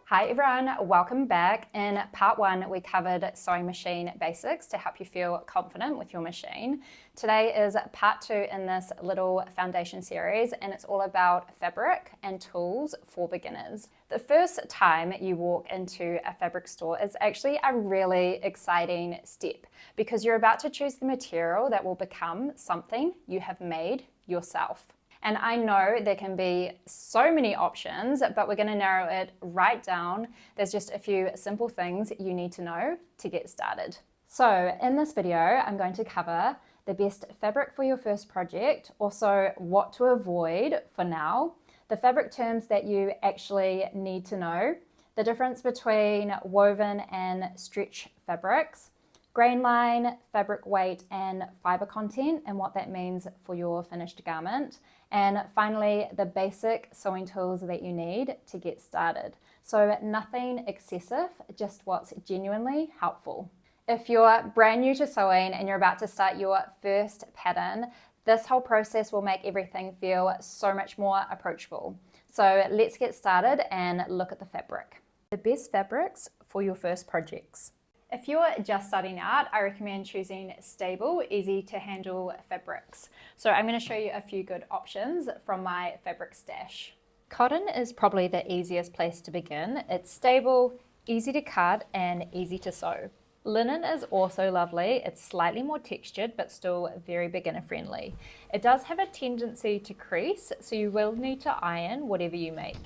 Hi everyone, welcome back. In part one, we covered sewing machine basics to help you feel confident with your machine. Today is part two in this little foundation series, and it's all about fabric and tools for beginners. The first time you walk into a fabric store is actually a really exciting step because you're about to choose the material that will become something you have made yourself. And I know there can be so many options, but we're going to narrow it right down. There's just a few simple things you need to know to get started. So in this video, I'm going to cover the best fabric for your first project, also what to avoid for now, the fabric terms that you actually need to know, the difference between woven and stretch fabrics, grain line, fabric weight, and fiber content, and what that means for your finished garment. And finally, the basic sewing tools that you need to get started. So nothing excessive, just what's genuinely helpful. If you're brand new to sewing and you're about to start your first pattern, this whole process will make everything feel so much more approachable. So let's get started and look at the fabric. The best fabrics for your first projects. If you're just starting out, I recommend choosing stable, easy to handle fabrics. So I'm going to show you a few good options from my fabric stash. Cotton is probably the easiest place to begin. It's stable, easy to cut, and easy to sew. Linen is also lovely. It's slightly more textured, but still very beginner friendly. It does have a tendency to crease, so you will need to iron whatever you make.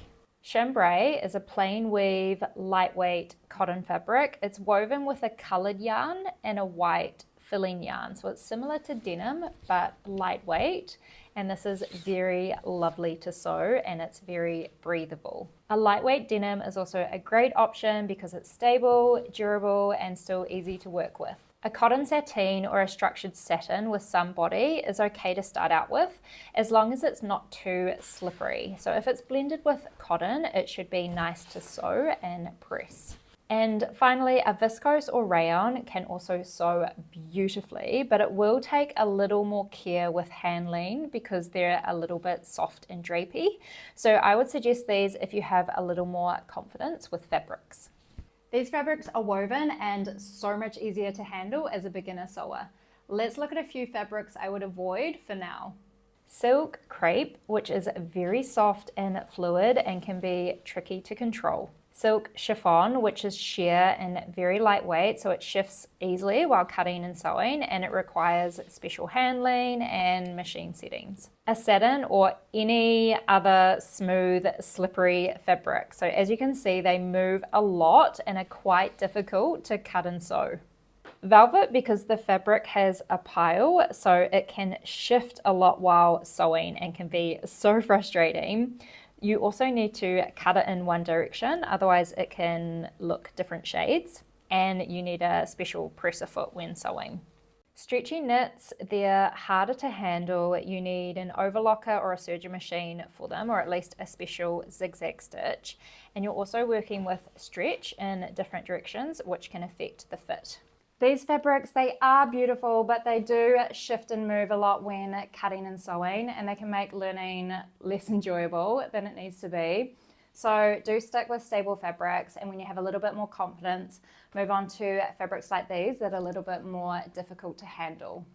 Chambray is a plain weave, lightweight cotton fabric. It's woven with a colored yarn and a white filling yarn. So it's similar to denim, but lightweight. And this is very lovely to sew and it's very breathable. A lightweight denim is also a great option because it's stable, durable, and still easy to work with. A cotton sateen or a structured satin with some body is okay to start out with, as long as it's not too slippery. So if it's blended with cotton, it should be nice to sew and press. And finally, a viscose or rayon can also sew beautifully, but it will take a little more care with handling because they're a little bit soft and drapey. So I would suggest these if you have a little more confidence with fabrics. These fabrics are woven and so much easier to handle as a beginner sewer. Let's look at a few fabrics I would avoid for now. Silk crepe, which is very soft and fluid and can be tricky to control. Silk chiffon, which is sheer and very lightweight, so it shifts easily while cutting and sewing, and it requires special handling and machine settings. A satin or any other smooth, slippery fabric. So as you can see, they move a lot and are quite difficult to cut and sew. Velvet, because the fabric has a pile, so it can shift a lot while sewing and can be so frustrating. You also need to cut it in one direction, otherwise it can look different shades, and you need a special presser foot when sewing. Stretchy knits, they're harder to handle. You need an overlocker or a serger machine for them, or at least a special zigzag stitch. And you're also working with stretch in different directions, which can affect the fit. These fabrics, they are beautiful, but they do shift and move a lot when cutting and sewing, and they can make learning less enjoyable than it needs to be. So do stick with stable fabrics, and when you have a little bit more confidence, move on to fabrics like these that are a little bit more difficult to handle.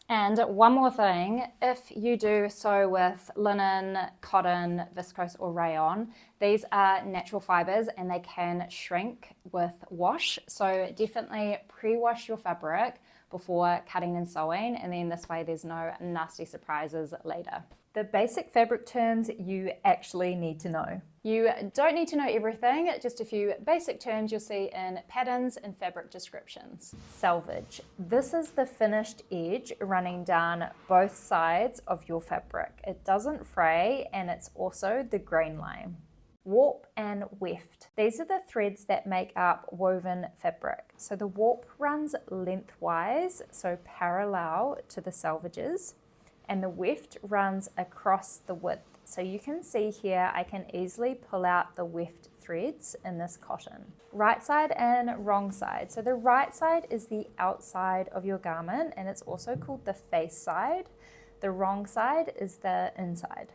And one more thing, if you do sew with linen, cotton, viscose or rayon, these are natural fibers and they can shrink with wash. So definitely pre-wash your fabric before cutting and sewing, and then this way there's no nasty surprises later. The basic fabric terms you actually need to know. You don't need to know everything, just a few basic terms you'll see in patterns and fabric descriptions. Selvage. This is the finished edge running down both sides of your fabric. It doesn't fray, and it's also the grain line. Warp and weft. These are the threads that make up woven fabric. So the warp runs lengthwise, so parallel to the selvages, and the weft runs across the width. So you can see here, I can easily pull out the weft threads in this cotton. Right side and wrong side. So the right side is the outside of your garment, and it's also called the face side. The wrong side is the inside.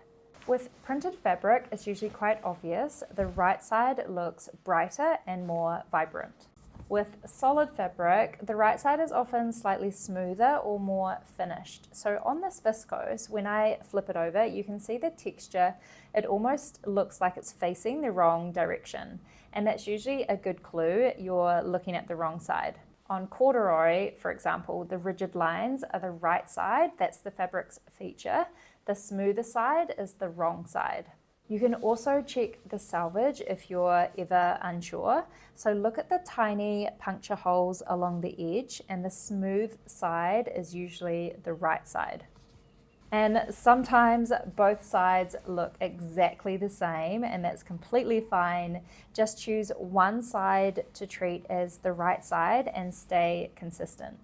With printed fabric, it's usually quite obvious. The right side looks brighter and more vibrant. With solid fabric, the right side is often slightly smoother or more finished. So on this viscose, when I flip it over, you can see the texture. It almost looks like it's facing the wrong direction. And that's usually a good clue you're looking at the wrong side. On corduroy, for example, the rigid lines are the right side. That's the fabric's feature. The smoother side is the wrong side. You can also check the selvage if you're ever unsure. So look at the tiny puncture holes along the edge, and the smooth side is usually the right side. And sometimes both sides look exactly the same, and that's completely fine. Just choose one side to treat as the right side and stay consistent.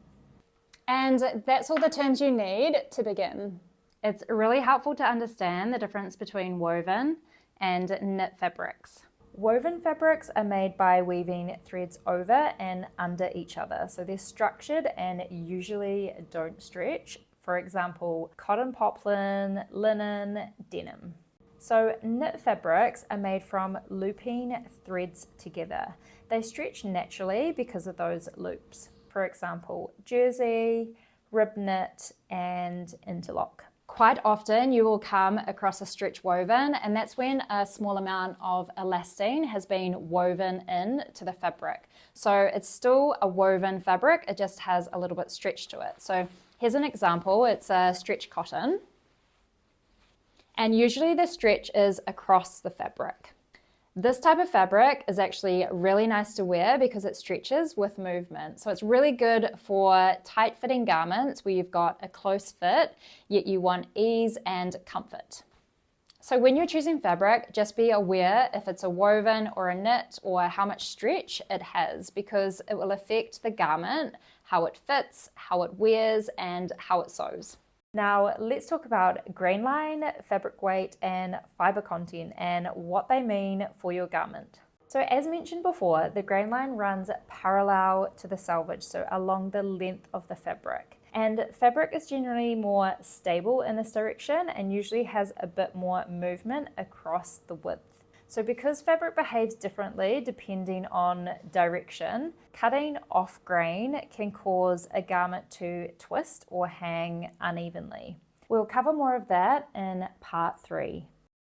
And that's all the terms you need to begin. It's really helpful to understand the difference between woven and knit fabrics. Woven fabrics are made by weaving threads over and under each other. So they're structured and usually don't stretch. For example, cotton poplin, linen, denim. So knit fabrics are made from looping threads together. They stretch naturally because of those loops. For example, jersey, rib knit, and interlock. Quite often you will come across a stretch woven, and that's when a small amount of elastane has been woven in to the fabric. So it's still a woven fabric, it just has a little bit stretch to it. So here's an example, it's a stretch cotton. And usually the stretch is across the fabric. This type of fabric is actually really nice to wear because it stretches with movement. So it's really good for tight fitting garments where you've got a close fit, yet you want ease and comfort. So when you're choosing fabric, just be aware if it's a woven or a knit or how much stretch it has, because it will affect the garment, how it fits, how it wears, and how it sews. Now let's talk about grain line, fabric weight, and fiber content and what they mean for your garment. So as mentioned before, the grain line runs parallel to the selvage, so along the length of the fabric. And fabric is generally more stable in this direction and usually has a bit more movement across the width. So because fabric behaves differently depending on direction, cutting off grain can cause a garment to twist or hang unevenly. We'll cover more of that in part 3.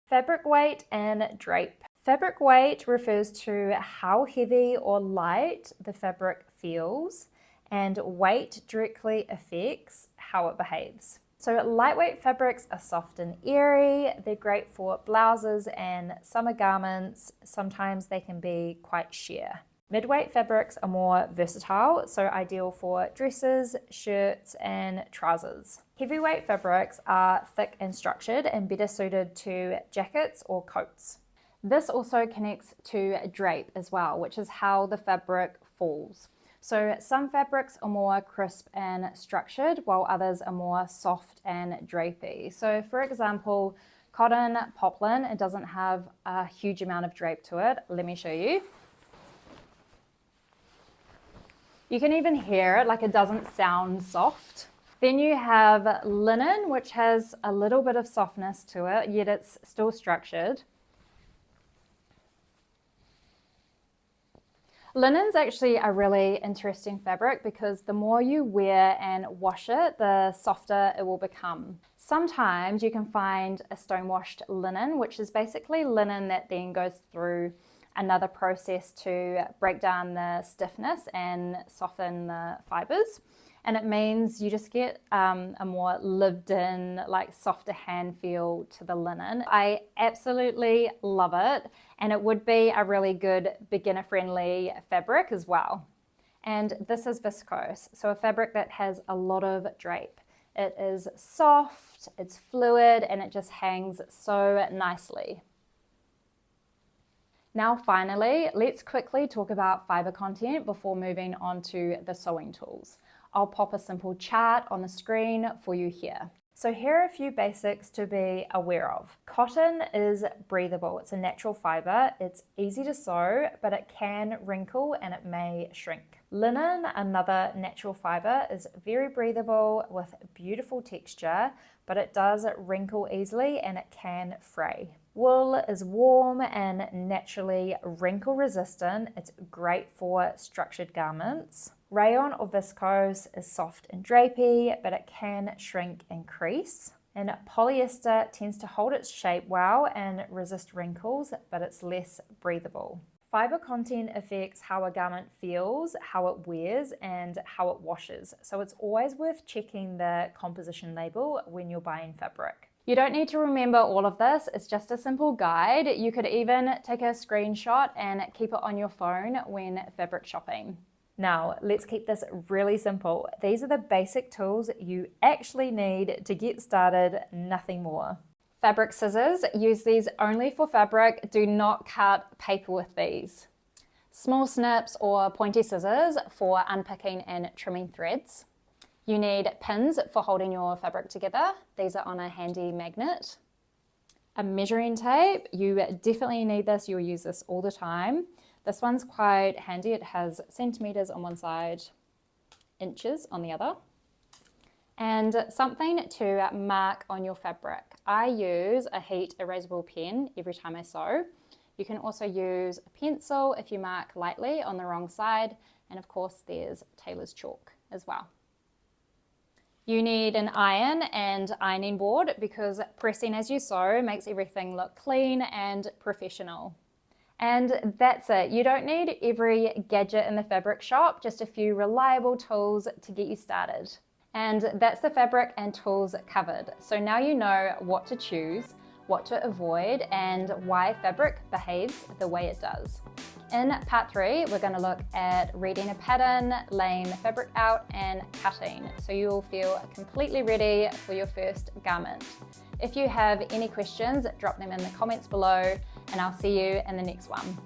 Fabric weight and drape. Fabric weight refers to how heavy or light the fabric feels, and weight directly affects how it behaves. So lightweight fabrics are soft and airy. They're great for blouses and summer garments. Sometimes they can be quite sheer. Midweight fabrics are more versatile, so ideal for dresses, shirts, and trousers. Heavyweight fabrics are thick and structured and better suited to jackets or coats. This also connects to drape as well, which is how the fabric falls. So some fabrics are more crisp and structured, while others are more soft and drapey. So for example, cotton poplin, it doesn't have a huge amount of drape to it. Let me show you. You can even hear it, like it doesn't sound soft. Then you have linen, which has a little bit of softness to it, yet it's still structured. Linen's actually a really interesting fabric because the more you wear and wash it, the softer it will become. Sometimes you can find a stone-washed linen, which is basically linen that then goes through another process to break down the stiffness and soften the fibers. And it means you just get a more lived-in, like softer hand feel to the linen. I absolutely love it, and it would be a really good beginner-friendly fabric as well. And this is viscose, so a fabric that has a lot of drape. It is soft, it's fluid, and it just hangs so nicely. Now finally, let's quickly talk about fiber content before moving on to the sewing tools. I'll pop a simple chart on the screen for you here. So here are a few basics to be aware of. Cotton is breathable. It's a natural fiber. It's easy to sew, but it can wrinkle and it may shrink. Linen, another natural fiber, is very breathable with beautiful texture, but it does wrinkle easily and it can fray. Wool is warm and naturally wrinkle resistant. It's great for structured garments. Rayon or viscose is soft and drapey, but it can shrink and crease. And polyester tends to hold its shape well and resist wrinkles, but it's less breathable. Fiber content affects how a garment feels, how it wears, and how it washes. So it's always worth checking the composition label when you're buying fabric. You don't need to remember all of this, it's just a simple guide. You could even take a screenshot and keep it on your phone when fabric shopping. Now, let's keep this really simple. These are the basic tools you actually need to get started, nothing more. Fabric scissors, use these only for fabric. Do not cut paper with these. Small snips or pointy scissors for unpicking and trimming threads. You need pins for holding your fabric together. These are on a handy magnet. A measuring tape, you definitely need this. You'll use this all the time. This one's quite handy. It has centimeters on one side, inches on the other. And something to mark on your fabric. I use a heat erasable pen every time I sew. You can also use a pencil if you mark lightly on the wrong side. And of course, there's tailor's chalk as well. You need an iron and ironing board because pressing as you sew makes everything look clean and professional. And that's it. You don't need every gadget in the fabric shop, just a few reliable tools to get you started. And that's the fabric and tools covered. So now you know what to choose, what to avoid, and why fabric behaves the way it does. In part 3, we're going to look at reading a pattern, laying the fabric out, and cutting, so you'll feel completely ready for your first garment. If you have any questions, drop them in the comments below, and I'll see you in the next one.